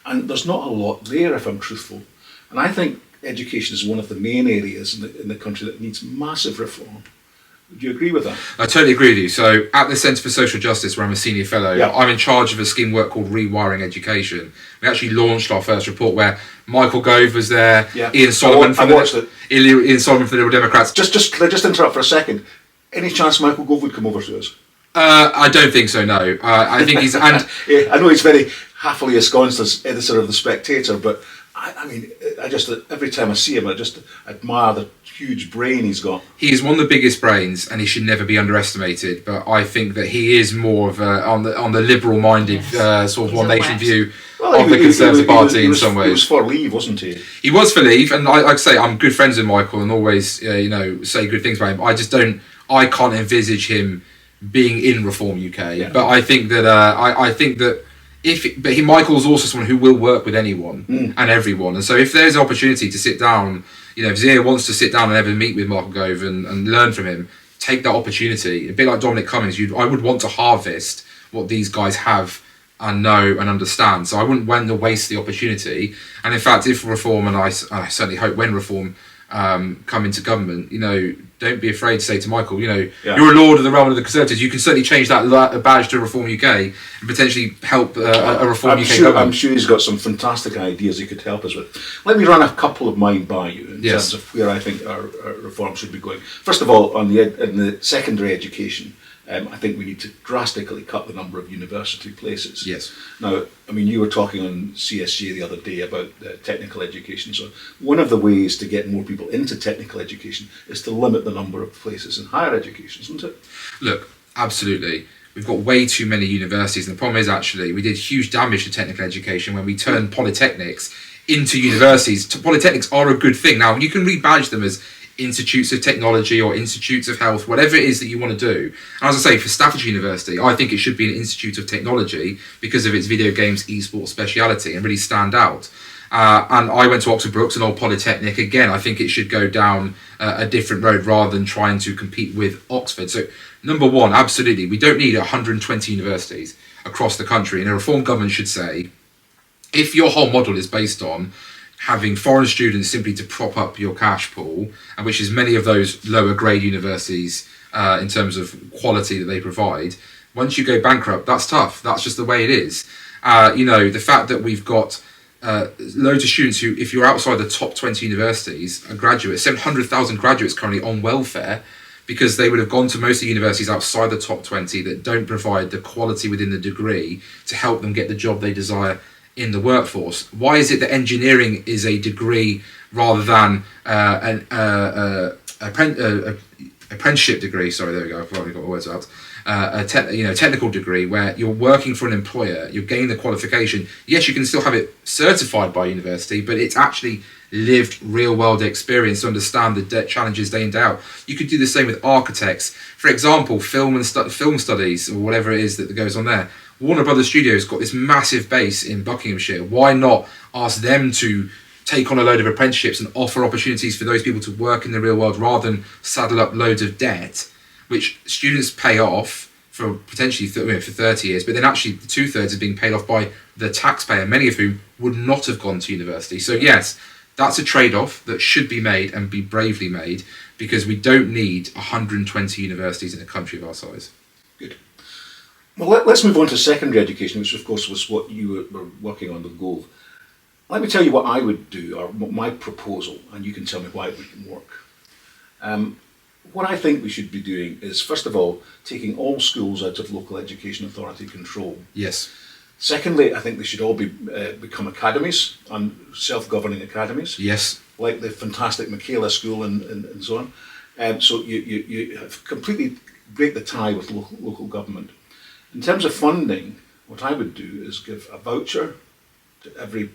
C: and there's not a lot there, if I'm truthful. And I think education is one of the main areas in the country that needs massive reform. Would you agree with that?
A: I totally agree with you. So at the Centre for Social Justice, where I'm a senior fellow, I'm in charge of a scheme work called Rewiring Education. We actually launched our first report where Michael Gove was there, Ian Solomon from the Liberal Democrats.
C: Can I just interrupt for a second? Any chance Michael Gove would come over to us?
A: I don't think so, no. I think he's... and
C: I know he's very happily ensconced as editor of The Spectator, but I mean, every time I see him, I just admire the huge brain he's got.
A: He is one of the biggest brains, and he should never be underestimated. But I think that he is more of on the liberal-minded sort of One Nation view of the Conservative Party in some ways.
C: He was for Leave, wasn't he?
A: He was for Leave, and like I say, I'm good friends with Michael and always say good things about him. I can't envisage him being in Reform UK. But I think that Michael's also someone who will work with anyone and everyone, and so if there's an opportunity to sit down, if Zia wants to sit down and ever meet with Michael Gove and learn from him, take that opportunity. A bit like Dominic Cummings, I would want to harvest what these guys have and know and understand. So I wouldn't want to waste the opportunity. And in fact, if Reform, and I certainly hope when Reform come into government, don't be afraid to say to Michael, you're a lord of the realm of the Conservatives. You can certainly change that badge to Reform UK and potentially help a Reform UK government.
C: I'm sure he's got some fantastic ideas he could help us with. Let me run a couple of mine by you in terms of where I think our reform should be going. First of all, in the secondary education, I think we need to drastically cut the number of university places.
A: Yes.
C: Now, I mean, you were talking on CSG the other day about technical education. So one of the ways to get more people into technical education is to limit the number of places in higher education, isn't it?
A: Look, absolutely. We've got way too many universities, and the problem is actually we did huge damage to technical education when we turned polytechnics into universities. Polytechnics are a good thing. Now, you can rebadge them as institutes of technology or institutes of health, whatever it is that you want to do. And as I say, for Staffordshire University, I think it should be an institute of technology because of its video games esports speciality and really stand out. And I went to Oxford Brookes, an old polytechnic. Again, I think it should go down a different road rather than trying to compete with Oxford. So number one, absolutely, we don't need 120 universities across the country. And a reform government should say, if your whole model is based on having foreign students simply to prop up your cash pool, and which is many of those lower grade universities in terms of quality that they provide, once you go bankrupt, that's tough. That's just the way it is. The fact that we've got loads of students who, if you're outside the top 20 universities, are graduates, 700,000 graduates currently on welfare, because they would have gone to most of the universities outside the top 20 that don't provide the quality within the degree to help them get the job they desire in the workforce. Why is it that engineering is a degree rather than an apprenticeship degree? Sorry, there we go. I've probably got my words out. Technical degree where you're working for an employer, you're gaining the qualification. Yes, you can still have it certified by university, but it's actually lived real-world experience to understand the challenges day in, day out. You could do the same with architects. For example, film studies or whatever it is that goes on there. Warner Brothers Studios got this massive base in Buckinghamshire. Why not ask them to take on a load of apprenticeships and offer opportunities for those people to work in the real world rather than saddle up loads of debt, which students pay off for potentially for 30 years, but then actually 2/3 is being paid off by the taxpayer, many of whom would not have gone to university. So yes, that's a trade-off that should be made and be bravely made, because we don't need 120 universities in a country of our size.
C: Good. Well, let's move on to secondary education, which of course was what you were working on, the goal. Let me tell you what I would do, or my proposal, and you can tell me why it wouldn't work. What I think we should be doing is, first of all, taking all schools out of local education authority control.
A: Yes.
C: Secondly, I think they should all become academies, and self-governing academies.
A: Yes.
C: like the fantastic Michaela School and so on. So you have completely break the tie with local government. In terms of funding, what I would do is give a voucher to every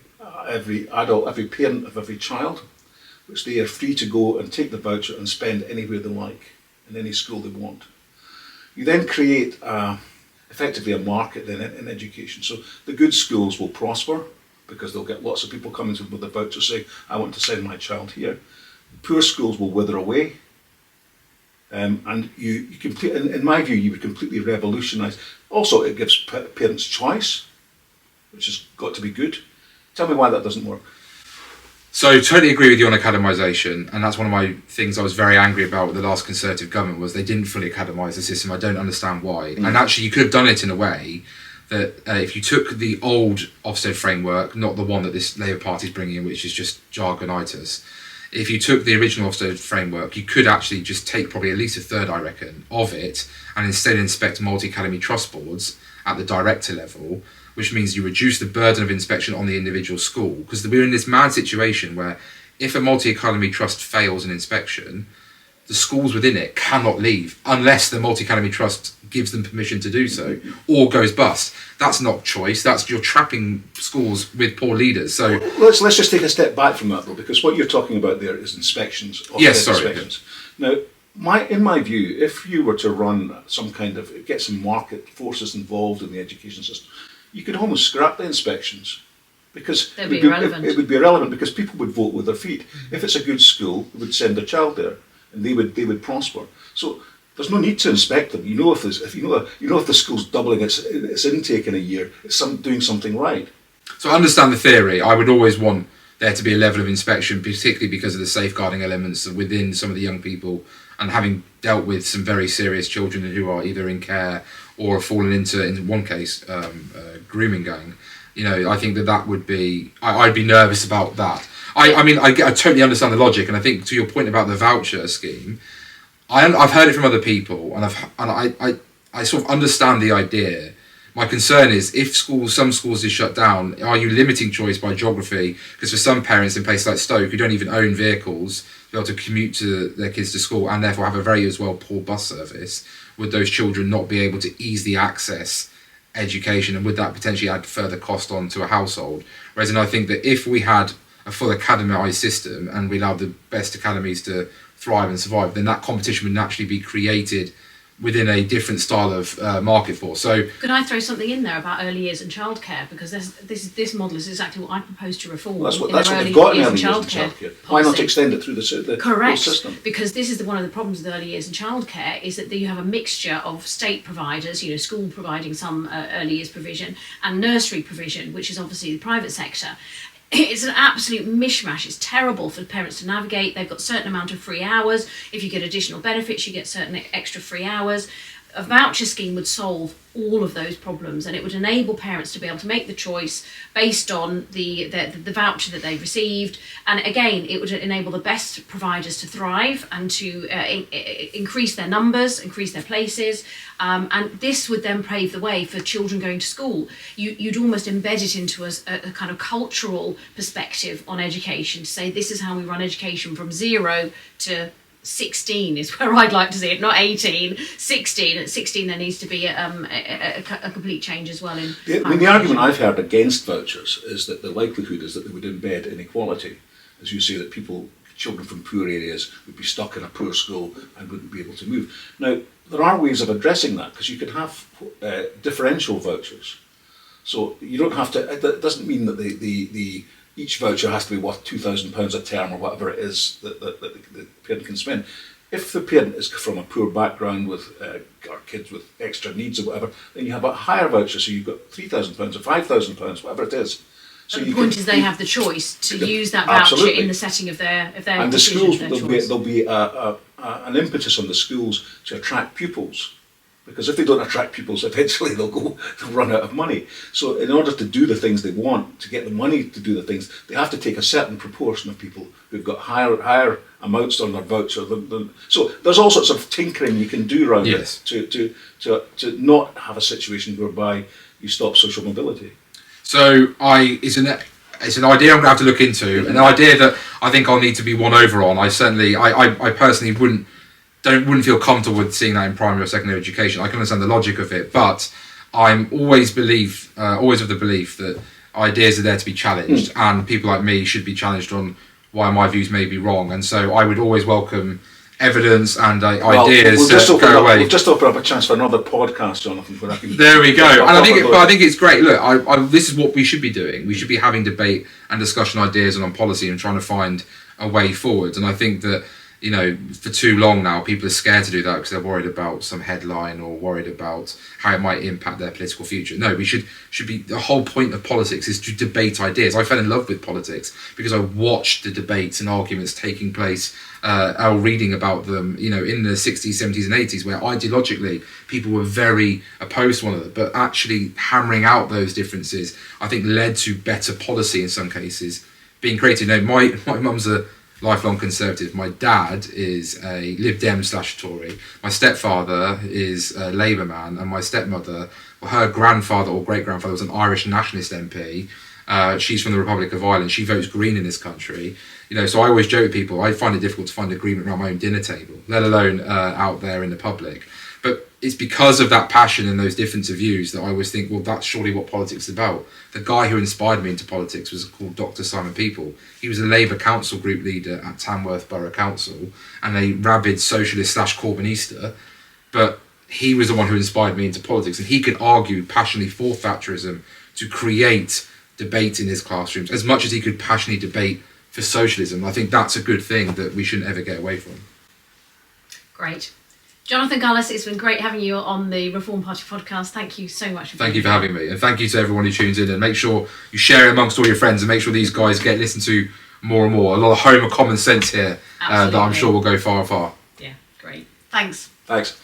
C: adult, every parent of every child, which they are free to go and take the voucher and spend anywhere they like, in any school they want. You then create effectively a market in education. So the good schools will prosper because they'll get lots of people coming to with a voucher saying, I want to send my child here. The poor schools will wither away. And you in my view, you would completely revolutionise. Also, it gives parents choice, which has got to be good. Tell me why that doesn't work.
A: So totally agree with you on academisation, and that's one of my things I was very angry about with the last Conservative government was they didn't fully academise the system. I don't understand why. And actually you could have done it in a way that if you took the old Ofsted framework, not the one that this Labour Party is bringing in, which is just jargonitis, if you took the original Ofsted framework, you could actually just take probably at least a third, I reckon, of it and instead inspect multi-academy trust boards at the director level, which means you reduce the burden of inspection on the individual school. Because we're in this mad situation where if a multi-academy trust fails an inspection, the schools within it cannot leave unless the multi-academy trust gives them permission to do so or goes bust. That's not choice. That's you're trapping schools with poor leaders. So
C: let's just take a step back from that though, because what you're talking about there is inspections. Inspections. Now, in my view, if you were to run some kind of get some market forces involved in the education system, you could almost scrap the inspections because it would be irrelevant because people would vote with their feet. If it's a good school, they would send their child there and they would prosper. So there's no need to inspect them. You know if the school's doubling its intake in a year, it's doing something right.
A: So I understand the theory. I would always want there to be a level of inspection, particularly because of the safeguarding elements within some of the young people, and having dealt with some very serious children who are either in care or have fallen into, in one case, grooming gang. You know, I think that would be. I'd be nervous about that. I totally understand the logic, and I think to your point about the voucher scheme, I've heard it from other people, and I sort of understand the idea. My concern is if some schools is shut down, are you limiting choice by geography? Because for some parents in places like Stoke who don't even own vehicles to be able to commute their kids to school and therefore have a very poor bus service, would those children not be able to easily access education, and would that potentially add further cost onto a household? Whereas I think that if we had a full academised system and we allowed the best academies to thrive and survive, then that competition would naturally be created within a different style of market force. So
B: could I throw something in there about early years and childcare, because this model is exactly what I propose to reform.
C: That's what they've got in early years and childcare. Why not extend it through the
B: Correct,
C: whole system? Because
B: this is one of the problems with early years and childcare is that you have a mixture of state providers, school providing some early years provision, and nursery provision, which is obviously the private sector. It's an absolute mishmash. It's terrible for parents to navigate. They've got a certain amount of free hours. If you get additional benefits, you get certain extra free hours. A voucher scheme would solve all of those problems, and it would enable parents to be able to make the choice based on the voucher that they've received. And again, it would enable the best providers to thrive and to increase their numbers, increase their places. And this would then pave the way for children going to school. You'd almost embed it into a kind of cultural perspective on education, to say this is how we run education from 0 to 16 is where I'd like to see it, not 18, 16. At 16 there needs to be a complete change as well.
C: The argument I've heard against vouchers is that the likelihood is that they would embed inequality. As you say, that children from poor areas would be stuck in a poor school and wouldn't be able to move. Now, there are ways of addressing that, because you could have differential vouchers. So you don't have to, that doesn't mean that each voucher has to be worth £2,000 a term or whatever it is that the parent can spend. If the parent is from a poor background with or kids with extra needs or whatever, then you have a higher voucher, so you've got £3,000 or £5,000, whatever it is. So
B: the point is they have the choice to use that voucher in the setting of their
C: and the schools, there'll be an impetus on the schools to attract pupils. Because if they don't attract pupils, eventually they'll run out of money. So in order to do the things they want, to get the money to do the things, they have to take a certain proportion of people who've got higher amounts on their voucher. So there's all sorts of tinkering you can do around it to not have a situation whereby you stop social mobility.
A: So it's an idea I'm going to have to look into, an idea that I think I'll need to be won over on. I personally wouldn't feel comfortable with seeing that in primary or secondary education. I can understand the logic of it, but I'm always of the belief that ideas are there to be challenged, and people like me should be challenged on why my views may be wrong. And so I would always welcome evidence and ideas
C: we'll
A: to go away.
C: We'll just open up a chance for another podcast, Jonathan. Where I can
A: there we go. And I think it's great. Look, this is what we should be doing. We should be having debate and discussion ideas and on policy and trying to find a way forward. And I think that, you know, for too long now, people are scared to do that because they're worried about some headline or worried about how it might impact their political future. No, we should be, the whole point of politics is to debate ideas. I fell in love with politics because I watched the debates and arguments taking place, or reading about them, you know, in the 60s, 70s and 80s, where ideologically people were very opposed to one another, but actually hammering out those differences, I think, led to better policy in some cases being created. You know, my mum's a lifelong Conservative. My dad is a Lib Dem / Tory. My stepfather is a Labour man, and my stepmother, well, her grandfather or great-grandfather was an Irish nationalist MP. She's from the Republic of Ireland. She votes Green in this country. You know, so I always joke with people, I find it difficult to find agreement around my own dinner table, let alone out there in the public. But it's because of that passion and those difference of views that I always think, well, that's surely what politics is about. The guy who inspired me into politics was called Dr. Simon People. He was a Labour council group leader at Tamworth Borough Council and a rabid socialist / Corbynista. But he was the one who inspired me into politics, and he could argue passionately for Thatcherism to create debate in his classrooms as much as he could passionately debate for socialism. I think that's a good thing that we shouldn't ever get away from.
B: Great. Jonathan Gullis, it's been great having you on the Reform Party podcast. Thank you so much.
A: Thank you for having me, and thank you to everyone who tunes in, and make sure you share it amongst all your friends and make sure these guys get listened to more and more. A lot of home of common sense here that I'm sure will go far and far.
B: Yeah, great. Thanks.
C: Thanks.